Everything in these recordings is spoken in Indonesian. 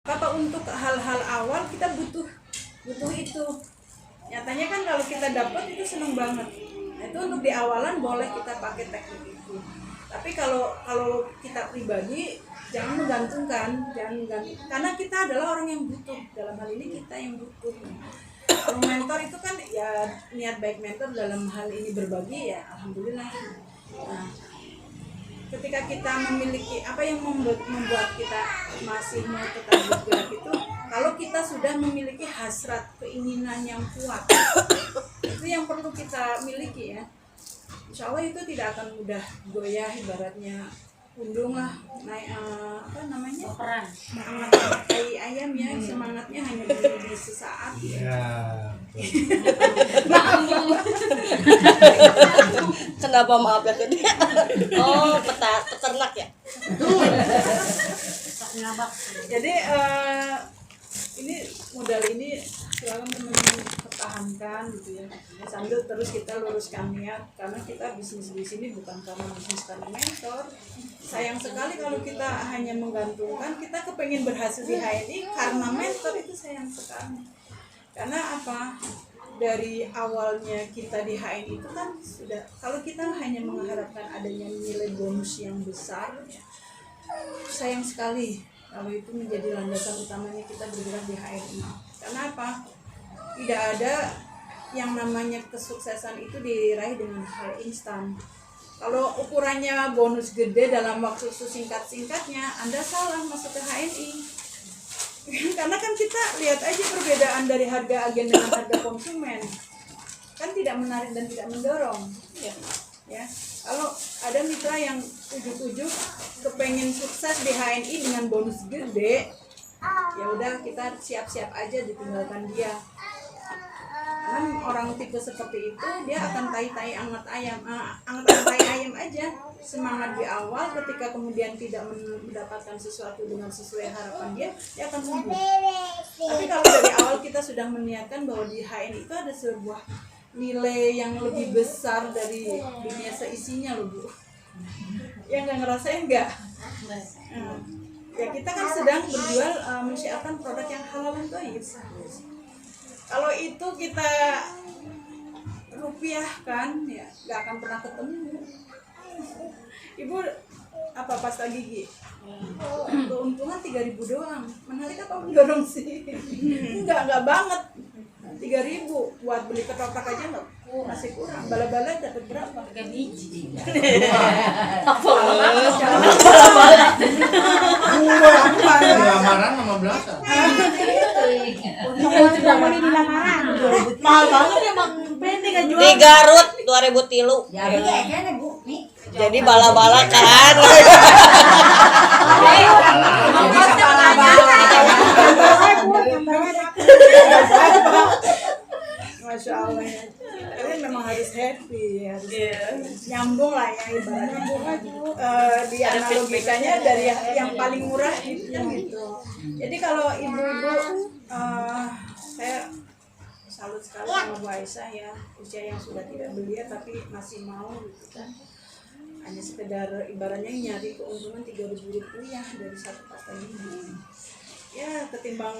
Apa untuk hal-hal awal kita butuh itu. Nyatanya kan kalau kita dapat itu seneng banget. Nah, itu untuk di awalan boleh kita pakai teknik itu. Tapi kalau kita pribadi jangan menggantungkan, karena kita adalah orang yang butuh. Dalam hal ini kita yang butuh. Kalau mentor itu kan ya niat baik mentor dalam hal ini berbagi ya alhamdulillah. Nah, ketika kita memiliki apa yang membuat kita masih mau tetap bergerak itu, kalau kita sudah memiliki hasrat keinginan yang kuat, itu yang perlu kita miliki ya. Insya Allah itu tidak akan mudah goyah, ibaratnya undung lah naik mengangkat tai ayam ya, semangatnya hanya di sesaat ya. Kenapa maaf ya ke dia? Oh, peternak ya. Jadi ini modal ini silakan teman-teman pertahankan gitu ya, sambil terus kita luruskan niat, karena kita bisnis di sini bukan karena bisnis karena mentor. Sayang sekali kalau kita hanya menggantungkan, kita kepengen berhasil di HNI karena mentor, itu sayang sekali. Karena apa? Dari awalnya kita di HNI itu kan sudah, kalau kita hanya mengharapkan adanya nilai bonus yang besar, sayang sekali kalau itu menjadi landasan utamanya kita bergerak di HNI. Karena apa? Tidak ada yang namanya kesuksesan itu diraih dengan hal instan. Kalau ukurannya bonus gede dalam waktu sesingkat-singkatnya, Anda salah masuk ke HNI. Karena kan kita lihat aja perbedaan dari harga agen dengan harga konsumen, kan tidak menarik dan tidak mendorong ya. Kalau ada mitra yang ujuk-ujuk kepengen sukses di HNI dengan bonus gede, ya udah kita siap-siap aja ditinggalkan dia. Karena orang tipe seperti itu dia akan tai-tai anget tai ayam aja, semangat di awal, ketika kemudian tidak mendapatkan sesuatu dengan sesuai harapan dia akan sembuh. Tapi kalau dari awal kita sudah meniatkan bahwa di HNI itu ada sebuah nilai yang lebih besar dari dunia seisinya loh Bu, ya nggak ngerasain nggak? Ya kita kan sedang berjual menyiapkan produk yang halal dan thayyib. Kalau itu kita rupiahkan ya nggak akan pernah ketemu. Ibu apa pasta gigi? Keuntungan 3.000 doang. Menarik apa enggak dong sih? Enggak banget. 3.000 buat beli ketoprak aja nggak masih kurang. Bala-bala dapat berapa? 3 biji. Apa? Lamaran sama belasan. Sudah mulai di lamaran. Mahal banget emang, pendek kan jual. Di Garut 2000 tilu. Jadi kayaknya Bu, nih. Jadi bala-bala kan. Masya Allah ya. Tapi memang harus happy, harus nyambung lah ya ibaratnya. Di analogikanya dari yang paling murah itu gitu. Jadi kalau ibu-ibu, saya salut sekali sama Bu Aisyah ya, usia yang sudah tidak belia tapi masih mau gitu kan. Hanya sekedar ibaratnya nyari keuntungan 3.000 rupiah dari satu pasta gigi. Ya ketimbang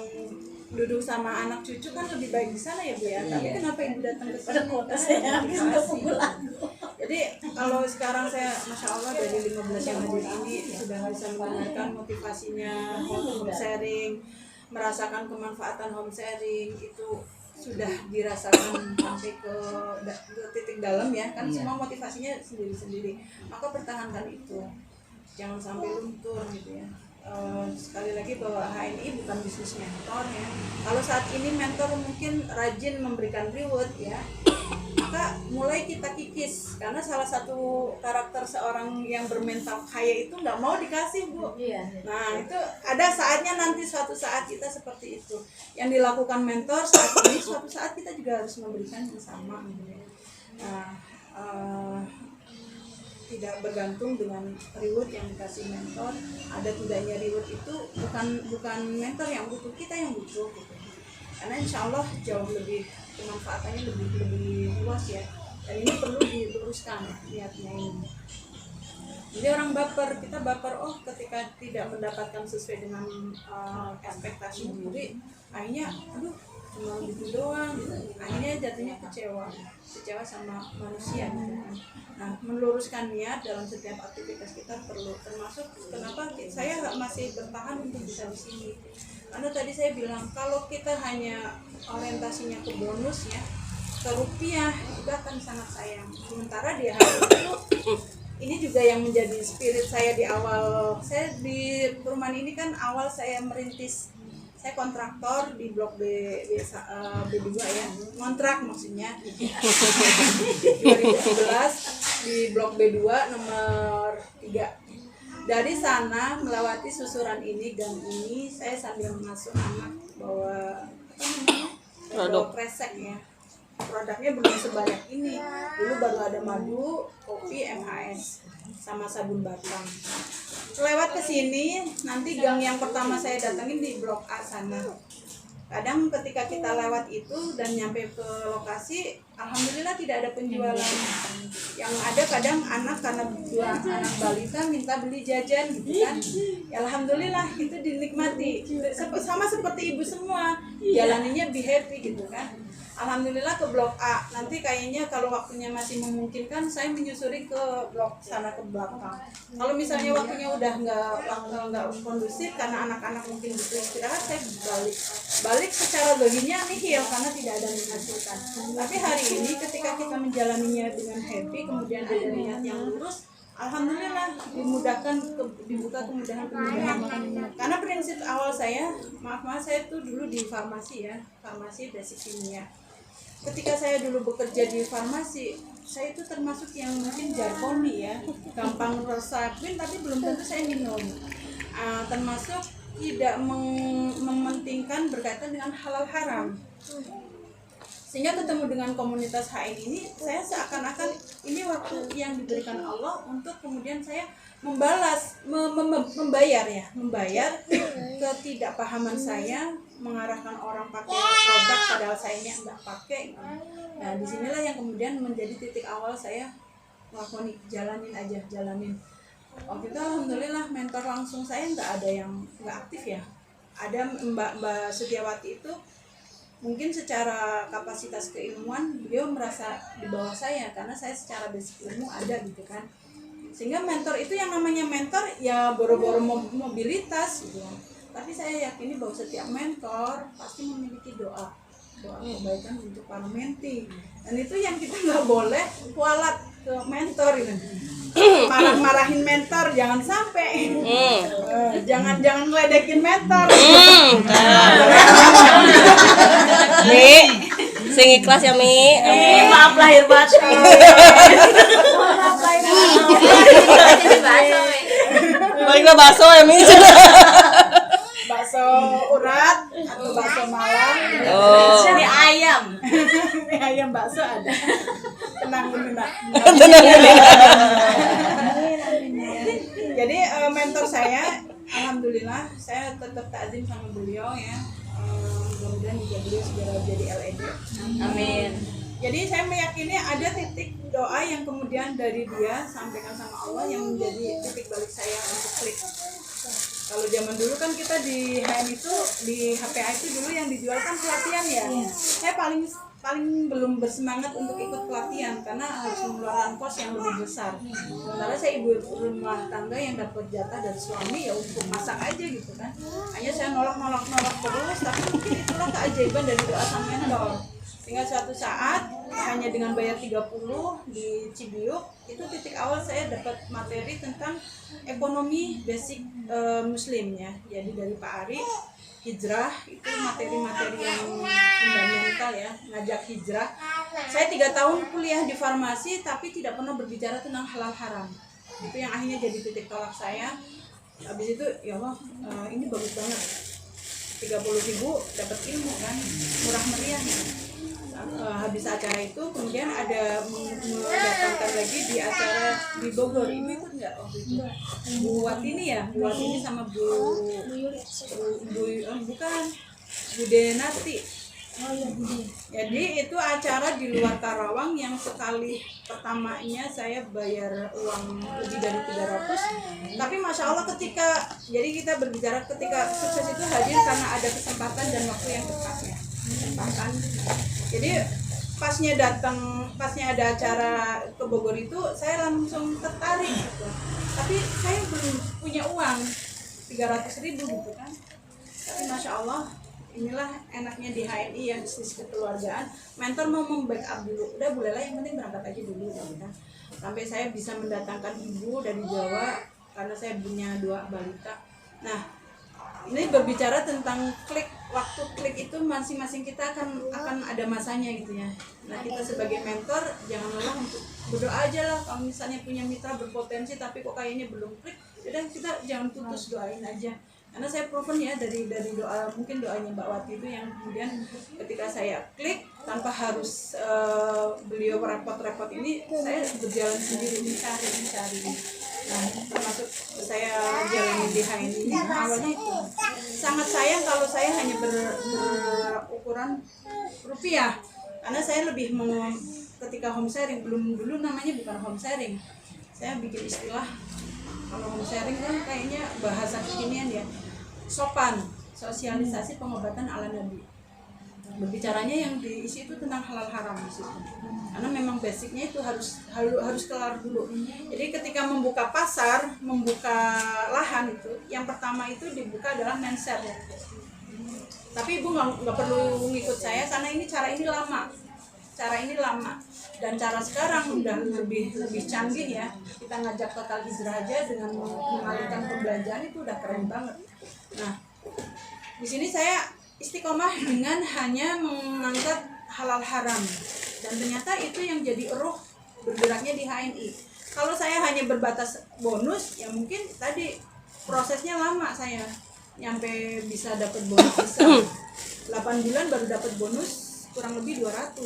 duduk sama anak cucu kan lebih baik di sana ya Bu ya. Tapi kenapa ibu datang ke sini? Saya habis pulang. Jadi kalau sekarang saya Masya Allah dari 15 yang hadir ini sudah bisa mendengarkan motivasinya home sharing, merasakan kemanfaatan home sharing itu sudah dirasakan sampai ke titik dalam ya kan. Semua motivasinya sendiri-sendiri, maka pertahankan itu, jangan sampai luntur gitu ya. Sekali lagi bahwa HNI bukan bisnis mentor ya. Kalau saat ini mentor mungkin rajin memberikan reward ya, maka mulai kita kikis, karena salah satu karakter seorang yang bermental kaya itu nggak mau dikasih Bu. Nah itu ada saatnya nanti suatu saat kita seperti itu. Yang dilakukan mentor saat ini, suatu saat kita juga harus memberikan yang sama gitu ya. Nah, tidak bergantung dengan reward yang dikasih mentor. Ada tidaknya reward itu bukan mentor yang butuh, kita yang butuh gitu. Karena insya Allah jauh lebih kemanfaatannya lebih luas ya, dan ini perlu diluruskan niatnya ini. Jadi orang baper, kita baper, ketika tidak mendapatkan sesuai dengan ekspektasi diri, akhirnya aduh cuma gitu doang gitu. Akhirnya jatuhnya kecewa sama manusia gitu kan. Nah, meluruskan niat dalam setiap aktivitas kita perlu, termasuk kenapa saya masih bertahan untuk bisa di sini. Karena tadi saya bilang kalau kita hanya orientasinya ke bonus ya, ke rupiah, itu akan sangat sayang. Sementara di hal itu ini juga yang menjadi spirit saya di awal saya di perumahan ini kan. Awal saya merintis, saya kontraktor di blok B2 ya, kontrak maksudnya 2011 di blok B2 nomor 3. Dari sana melewati susuran ini, gang ini, saya sambil mengasuh anak bawa produk kresek ya. Produknya belum sebanyak ini. Dulu baru ada madu, kopi, MHS, sama sabun batang. Lewat ke sini, nanti gang yang pertama saya datangin di blok A sana. Kadang ketika kita lewat itu dan nyampe ke lokasi, alhamdulillah tidak ada penjualan. Yang ada kadang anak, karena dua anak balita minta beli jajan gitu kan. Ya, alhamdulillah itu dinikmati. Sama seperti ibu semua, jalaninya be happy gitu kan. Alhamdulillah ke blok A. Nanti kayaknya kalau waktunya masih memungkinkan, saya menyusuri ke blok sana ke belakang. Kalau misalnya waktunya udah nggak kondusif karena anak-anak mungkin butuh istirahat, saya balik secara loginya nihil karena tidak ada menghasilkan. Tapi hari ini ketika kita menjalaninya dengan happy, kemudian ada niat yang lurus, alhamdulillah dibuka kemudahan. Karena prinsip awal saya, maaf saya tuh dulu di farmasi ya, farmasi basic kimia. Ketika saya dulu bekerja di farmasi, saya itu termasuk yang mungkin jargoni ya, gampang resepin tapi belum tentu saya minum. Termasuk tidak mementingkan berkaitan dengan halal haram. Sehingga ketemu dengan komunitas HN ini, saya seakan-akan ini waktu yang diberikan Allah untuk kemudian saya membalas, membayar ketidakpahaman saya, mengarahkan orang pakai produk padahal sayanya nggak pakai. Nah, disinilah yang kemudian menjadi titik awal saya melakukan jalanin. Waktu itu alhamdulillah mentor langsung saya nggak ada yang nggak aktif ya. Ada Mbak Setiawati itu mungkin secara kapasitas keilmuan beliau merasa di bawah saya karena saya secara basic ilmu ada gitu kan. Sehingga mentor itu yang namanya mentor ya boro-boro mobilitas gitu. Tapi saya yakini bahwa setiap mentor pasti memiliki doa kebaikan untuk para menti. Dan itu yang kita nggak boleh kualat ke mentor gitu. Marah-marahin mentor jangan sampai. Jangan ngeledekin mentor. Mi, sing ikhlas ya Mi. Maaf lahir batin. Baiklah bakso ya Mi. Bakso urat atau bakso malam. Oh. Ini ayam. Ini ayam bakso ada. Tenang benar. Jadi mentor saya, alhamdulillah saya tetap takzim sama beliau ya. Mudah-mudahan juga beliau segera jadi LED. Amin. Jadi saya meyakini ada titik doa yang kemudian dari dia sampaikan sama Allah yang menjadi titik balik saya untuk klik. Kalau zaman dulu kan kita di HM itu, di HPA itu dulu yang dijual kan pelatihan ya. Saya paling belum bersemangat untuk ikut pelatihan karena harus mengeluarkan kos yang lebih besar. Sementara saya ibu rumah tangga yang dapat jatah dari suami ya untuk masak aja gitu kan. Hanya saya nolak terus, tapi mungkin itulah keajaiban dari doa sang mentor. Sehingga suatu saat hanya dengan bayar 30 di Cibiuk itu titik awal saya dapat materi tentang ekonomi basic muslim ya. Jadi dari Pak Ari hijrah itu materi-materi yang fundamental ya, ngajak hijrah. Saya 3 tahun kuliah di farmasi tapi tidak pernah berbicara tentang halal haram. Itu yang akhirnya jadi titik tolak saya. Habis itu ya Allah, ini bagus banget. 30.000 dapat ilmu kan, murah meriah. Habis acara itu kemudian ada mendatangkan lagi di acara di Bogor. Ibu ikut nggak waktu itu? Bu Watini ya, Bu Watini sama Bu Denati. Jadi itu acara di luar Karawang yang sekali pertamanya saya bayar uang lebih dari 300. Tapi masya Allah jadi kita berbicara ketika sukses itu hadir karena ada kesempatan dan waktu yang tepat ya. Bahkan jadi pasnya ada acara ke Bogor itu saya langsung tertarik gitu. Tapi saya belum punya uang 300.000 gitu kan. Tapi masya Allah inilah enaknya di HNI yang bisnis kekeluargaan. Mentor mau membackup dulu, udah bolehlah yang penting berangkat aja dulu gitu kan. Sampai saya bisa mendatangkan ibu dari Jawa karena saya punya 2 balita. Nah, ini berbicara tentang waktu klik itu masing-masing kita akan ada masanya gitu ya. Nah, kita sebagai mentor jangan lelah untuk berdoa aja lah. Kalau misalnya punya mitra berpotensi tapi kok kayaknya belum klik, udah kita jangan putus, doain aja. Karena saya proven ya dari doa, mungkin doanya Mbak Wati itu yang kemudian ketika saya klik tanpa harus beliau repot-repot ini, saya berjalan sendiri mencari. Nah, termasuk saya jalani di HNI ini awalnya itu sangat sayang kalau saya hanya berukuran rupiah, karena saya lebih ketika home sharing, belum dulu namanya bukan home sharing, saya bikin istilah kalau home sharing kan kayaknya bahasa kekinian ya, sopan, sosialisasi pengobatan ala Nabi. Berbicaranya yang diisi itu tentang halal haram di situ. Karena memang basicnya itu harus kelar dulu. Jadi ketika membuka pasar, membuka lahan itu, yang pertama itu dibuka adalah mindset. Tapi ibu nggak perlu ngikut saya karena cara ini lama. Dan cara sekarang udah lebih canggih ya. Kita ngajak total hijrah aja dengan mengalihkan pembelanjaan itu udah keren banget. Nah, di sini saya istiqomah dengan hanya mengangkat halal haram, dan ternyata itu yang jadi ruh bergeraknya di HNI. Kalau saya hanya berbatas bonus, ya mungkin tadi prosesnya lama, saya nyampe bisa dapat bonus bisa 8 bulan baru dapat bonus kurang lebih 200.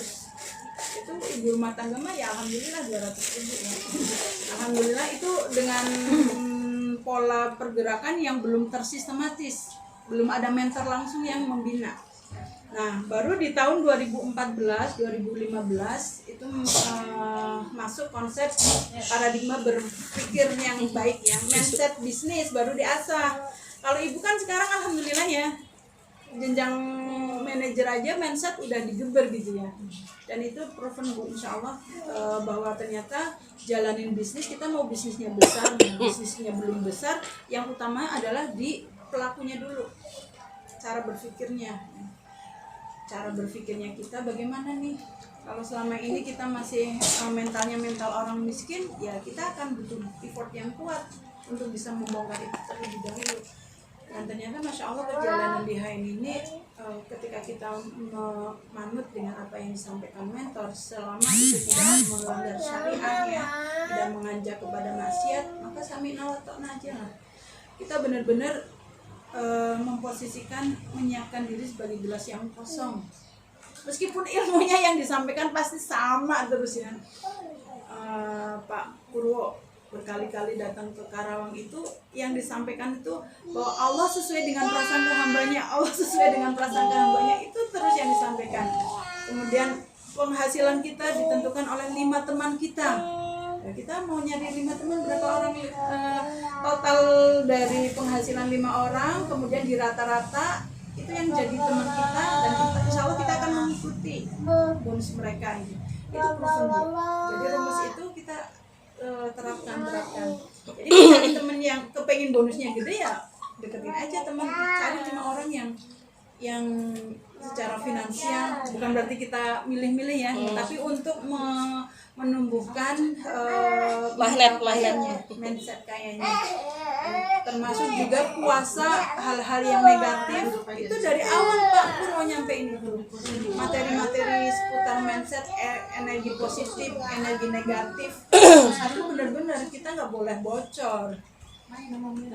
Itu ibu rumah tangga mah ya alhamdulillah 200.000 ya. Alhamdulillah itu dengan pola pergerakan yang belum tersistematis, belum ada mentor langsung yang membina. Nah, baru di tahun 2014-2015 itu masuk konsep paradigma berpikir yang baik ya, mindset bisnis baru diasah. Kalau ibu kan sekarang alhamdulillah ya, jenjang manajer aja mindset udah digeber gitu ya. Dan itu proven Bu, insya Allah bahwa ternyata jalanin bisnis, kita mau bisnisnya besar, bisnisnya belum besar, yang utama adalah di pelakunya dulu, cara berpikirnya kita bagaimana nih. Kalau selama ini kita masih mentalnya mental orang miskin, ya kita akan butuh effort yang kuat untuk bisa membongkar itu terlebih dahulu. Dan ternyata masya Allah perjalanan di HNI ini ketika kita manut dengan apa yang disampaikan mentor, selama itu tidak melanggar syariah ya, tidak mengajak kepada maksiat, maka sami'na wa ta'na aja lah. Kita benar-benar memposisikan, menyiapkan diri sebagai gelas yang kosong. Meskipun ilmunya yang disampaikan pasti sama terus ya. Pak Purwo berkali-kali datang ke Karawang itu yang disampaikan itu bahwa Allah sesuai dengan prasangka hambanya, itu terus yang disampaikan. Kemudian penghasilan kita ditentukan oleh 5 teman kita. Ya, kita mau nyari 5 teman, berapa orang total dari penghasilan 5 orang, kemudian di rata-rata itu yang jadi teman kita, dan insya Allah kita akan mengikuti bonus mereka ini. Itu proven. Jadi rumus itu kita terapkan. Jadi cari temen yang kepengen bonusnya gede ya deketin aja teman, cari 5 orang yang secara finansial, bukan berarti kita milih-milih ya, tapi untuk menumbuhkan magnet-magnetnya, mindset kayaknya. Termasuk juga puasa hal-hal yang negatif itu dari awal Pak Purwo nyampein itu materi-materi seputar mindset, energi positif, energi negatif. Itu benar-benar kita nggak boleh bocor. Nah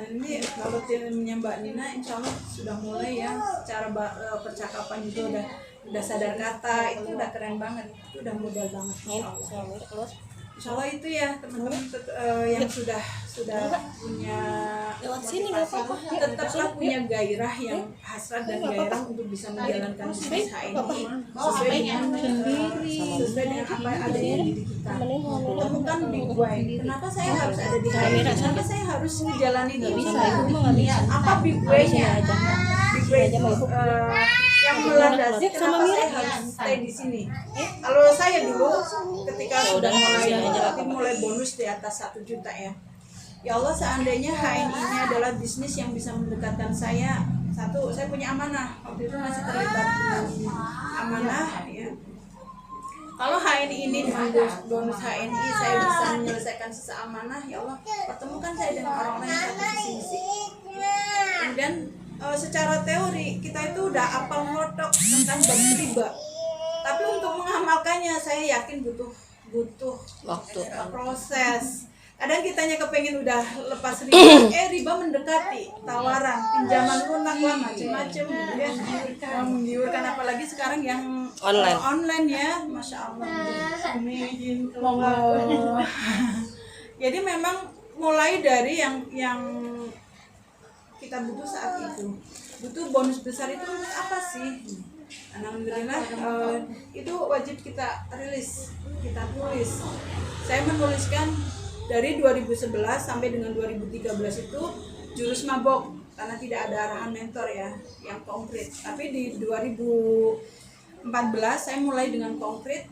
ini kalau timnya Mbak Nina insya Allah sudah mulai ya, secara percakapan juga udah sadar kata, itu udah keren banget, itu udah modal banget insya Allah. Insya Allah itu ya teman-teman yang sudah punya Lewat sini nggak motivasi, apa-apa. tetaplah punya gairah yang hasrat dan gairah untuk bisa menjalankan bisnis HNI sesuai dengan apa yang ada di diri kita. Temukan big why. Kenapa saya harus ada di HNI? Kenapa saya harus menjalani ini? Apa big why-nya? Big why itu yang melandasi kenapa saya harus stay di sini. Kalau saya dulu ketika sudah mulai bonus di atas 1 juta ya. Ya Allah, seandainya HNI-nya adalah bisnis yang bisa mendekatkan saya. Satu, saya punya amanah. Waktu itu masih terlibat dengan amanah ya. Kalau HNI ini dengan bonus HNI saya bisa menyelesaikan sisa amanah, ya Allah, pertemukan saya dengan orang-orang yang satu visi misi. Kemudian secara teori kita itu udah apal ngotok tentang bab riba, tapi untuk mengamalkannya saya yakin butuh Waktu. proses. Kadang kitanya kepengen udah lepas riba, riba mendekati tawaran pinjaman lunak lah macem-macem ya, menggiurkan, apalagi sekarang yang online ya, masya Allah. Jadi memang mulai dari yang kita butuh saat itu, butuh bonus besar itu untuk apa sih? Alhamdulillah itu wajib kita rilis, kita tulis. Saya menuliskan dari 2011 sampai dengan 2013 itu jurus mabok, karena tidak ada arahan mentor ya yang konkret. Tapi di 2014 saya mulai dengan konkret,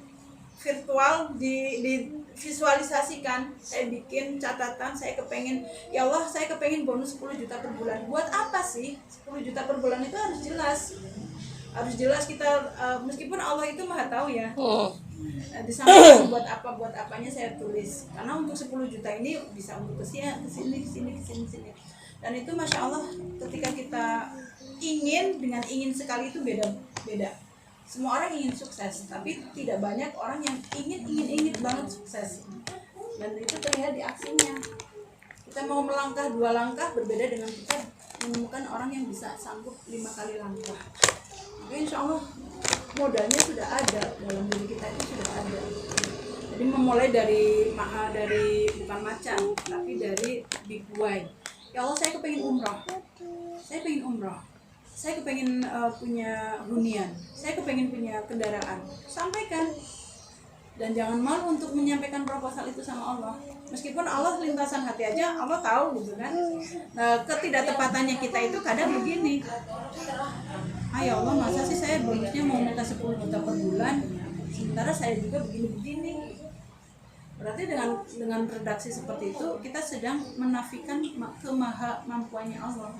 virtual, divisualisasikan. Saya bikin catatan, saya kepengen, ya Allah saya kepengen bonus 10 juta per bulan. Buat apa sih 10 juta per bulan? Itu harus jelas kita, meskipun Allah itu maha tahu ya. Di sana buat apanya saya tulis, karena untuk 10 juta ini bisa untuk kesini. Dan itu masya Allah, ketika kita ingin sekali itu beda. Semua orang ingin sukses, tapi tidak banyak orang yang ingin banget sukses. Dan itu terlihat di aksinya. Kita mau melangkah 2 langkah berbeda dengan kita menemukan orang yang bisa sanggup 5 kali langkah. Maka insya Allah modalnya sudah ada dalam diri kita, itu sudah ada. Jadi memulai dari bukan macan, tapi dari big why. Ya Allah, saya kepengen umroh, saya kepengen punya hunian, saya kepengen punya kendaraan. Sampaikan, dan jangan malu untuk menyampaikan proposal itu sama Allah. Meskipun Allah lintasan hati aja Allah tahu gitu kan. Nah, ketidaktepatannya kita itu kadang begini, ya Allah, masa sih saya bonusnya mau minta 10 juta per bulan, sementara saya juga begini-begini. Berarti dengan redaksi seperti itu kita sedang menafikan kemahamampuannya Allah.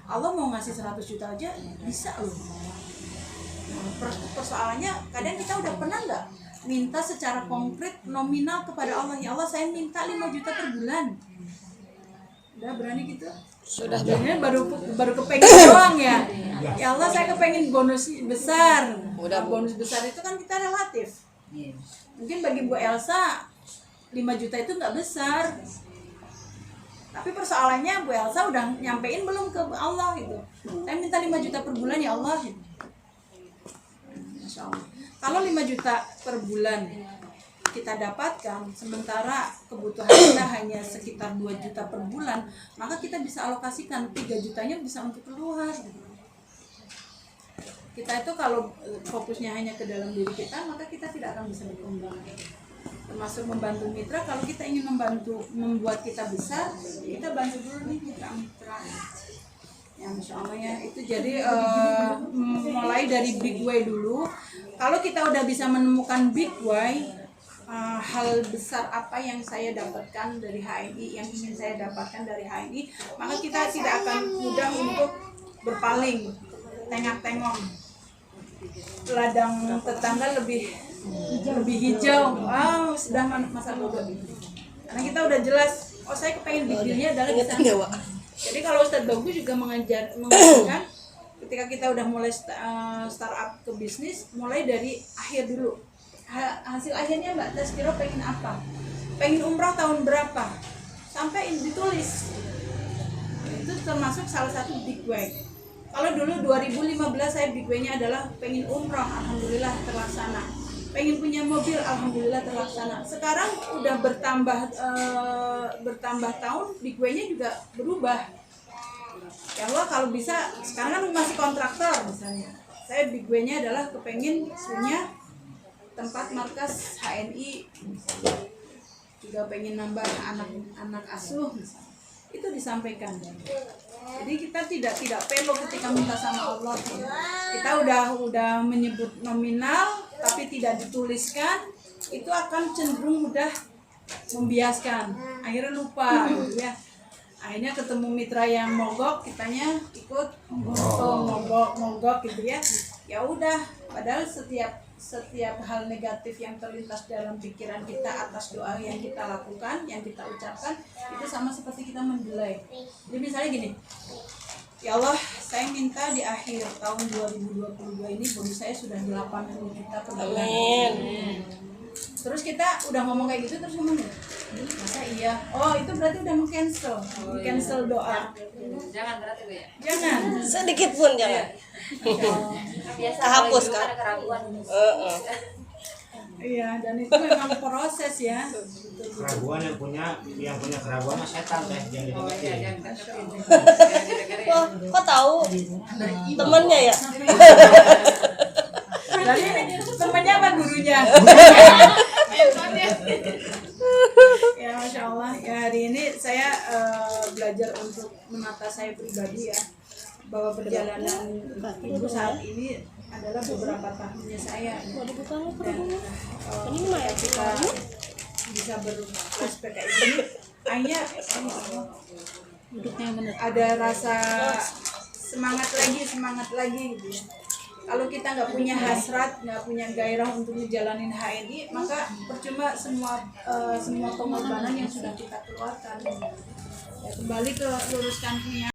Allah mau ngasih 100 juta aja bisa loh. Persoalannya kadang kita udah pernah nggak minta secara konkret nominal kepada Allah, ya Allah saya minta 5 juta per bulan. Udah berani gitu? Sudah. Jadinya baru kepengen doang ya. Ya Allah saya kepengen bonus besar. Bonus besar itu kan kita relatif. Mungkin bagi Bu Elsa 5 juta itu nggak besar. Tapi persoalannya Bu Elsa udah nyampein belum ke Allah gitu. Saya minta 5 juta per bulan ya Allah gitu. Masya Allah. Kalau 5 juta per bulan kita dapatkan, sementara kebutuhan kita hanya sekitar 2 juta per bulan, maka kita bisa alokasikan 3 jutanya bisa untuk keluar. Kita itu kalau fokusnya hanya ke dalam diri kita, maka kita tidak akan bisa berkembang. Termasuk membantu mitra, kalau kita ingin membuat kita besar, kita bantu dulu nih mitra-mitra. Ya Masya Allah ya, itu jadi mulai dari big way dulu. Kalau kita udah bisa menemukan big way, hal besar apa yang saya dapatkan dari HNI, yang ingin saya dapatkan dari HNI, maka kita tidak akan mudah untuk berpaling, tengok-tengok. Ladang tetangga lebih hijau, sudah masa bodoh. Karena kita udah jelas, saya kepengen bibirnya adalah di sana. Jadi kalau Ustadz Bagus juga mengajarkan ketika kita udah mulai startup ke bisnis, mulai dari akhir dulu. Hasil akhirnya Mbak Tazkiro pengen apa? Pengen umroh tahun berapa? Sampai ditulis. Itu termasuk salah satu big way. Kalau dulu 2015 saya big way-nya adalah pengen umroh, alhamdulillah terlaksana. pengen punya mobil, alhamdulillah terlaksana. Sekarang udah bertambah tahun, big way-nya juga berubah. Ya Allah, kalau bisa, sekarang kan masih kontraktor misalnya, saya big way-nya adalah kepengen punya tempat markas HNI misalnya. Juga pengen nambah anak asuh misalnya. Itu disampaikan. Jadi kita tidak pelo ketika minta sama Allah. Kita udah menyebut nominal tapi tidak dituliskan, itu akan cenderung mudah membiaskan. Akhirnya lupa gitu ya. Akhirnya ketemu mitra yang mogok, kitanya ikut mogok gitu ya. Ya udah, padahal setiap hal negatif yang terlintas dalam pikiran kita atas doa yang kita lakukan, yang kita ucapkan, itu sama seperti kita mendelay. Jadi misalnya gini, ya Allah, saya minta di akhir tahun 2022 ini bonus saya sudah 80 juta per bulan. Amin. Terus kita udah ngomong kayak gitu, terus ngomong, masa iya? Oh, itu berarti udah cancel doa. Jangan berarti Bu ya. Jangan. Sedikit pun jangan. Biasa Kehapus, kalau ibu Kak. ada keraguan. Iya, dan itu memang proses ya. Keraguan yang punya keraguan mah setan teh yang dideketin. Kok tahu? Temennya ya? Jadi ini temannya apa gurunya? Ya Masya Allah, ya hari ini saya belajar untuk menata saya pribadi ya, bahwa perjalanan ibu saat ini adalah beberapa tahunnya saya ya. Dan kita bisa berflashback kayak gini, akhirnya ada rasa semangat lagi gitu ya. Kalau kita nggak punya hasrat, nggak punya gairah untuk ngejalanin HNI, maka percuma semua pengorbanan yang sudah kita keluarkan. Ya, kembali ke luruskan niat.